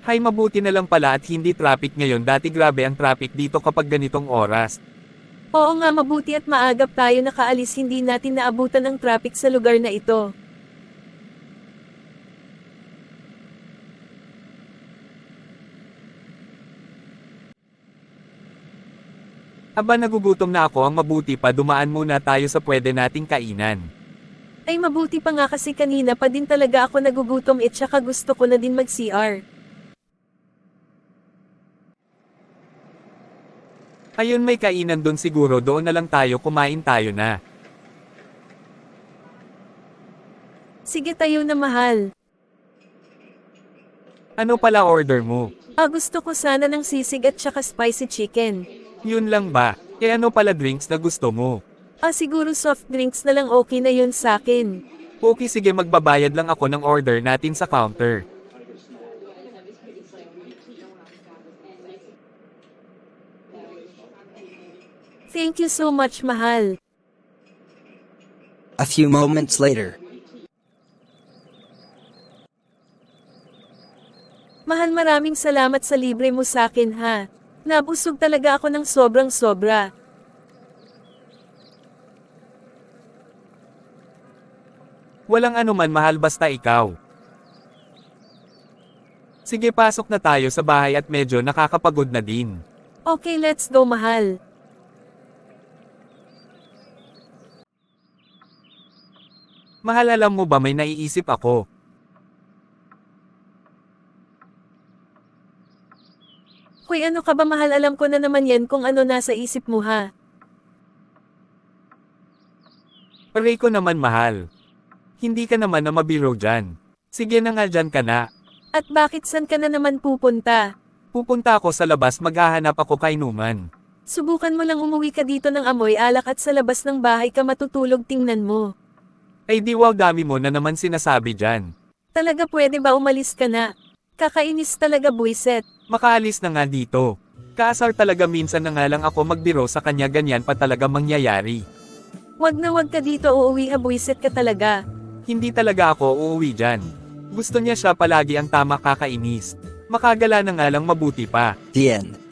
Hay, mabuti na lang pala at hindi traffic ngayon, dati grabe ang traffic dito kapag ganitong oras. Oo nga, mabuti at maagap tayo nakaalis, hindi natin naabutan ang traffic sa lugar na ito. Aba, nagugutom na ako, ang mabuti pa dumaan muna tayo sa pwede nating kainan. Ay mabuti pa nga kasi kanina pa din talaga ako nagugutom at saka gusto ko na din mag-CR. Ayun, may kainan doon siguro, doon na lang tayo, kumain tayo na. Sige tayo na mahal. Ano pala order mo? Gusto ko sana ng sisig at saka spicy chicken. Yun lang ba? Ano pala drinks na gusto mo? Siguro soft drinks na lang, okay na yun sakin. Okay, sige, magbabayad lang ako ng order natin sa counter. Thank you so much, mahal. A few moments later. Mahal, maraming salamat sa libre mo sakin ha. Nabusog talaga ako ng sobrang sobra. Walang anuman mahal, basta ikaw. Sige, pasok na tayo sa bahay at medyo nakakapagod na din. Okay, let's go mahal. Mahal, alam mo ba may naiisip ako? Hoy, ano ka ba mahal, alam ko na naman yan kung ano nasa isip mo ha. Aray ko naman mahal. Hindi ka naman na mabiro dyan. Sige na nga, dyan ka na. At bakit san ka na naman pupunta? Pupunta ako sa labas, maghahanap ako kainuman. Subukan mo lang umuwi ka dito ng amoy alak at sa labas ng bahay ka matutulog, tingnan mo. Ay di, wow, dami mo na naman sinasabi dyan. Talaga pwede ba umalis ka na? Kakainis talaga, buiset. Makaalis na nga dito. Kaasar talaga, minsan na nga lang ako magbiro sa kanya, ganyan pa talaga mangyayari. Wag na wag ka dito, uuwi ha, buiset ka talaga. Hindi talaga ako uuwi dyan. Gusto niya siya palagi ang tama, kakainis. Makagala na nga lang, mabuti pa. The end.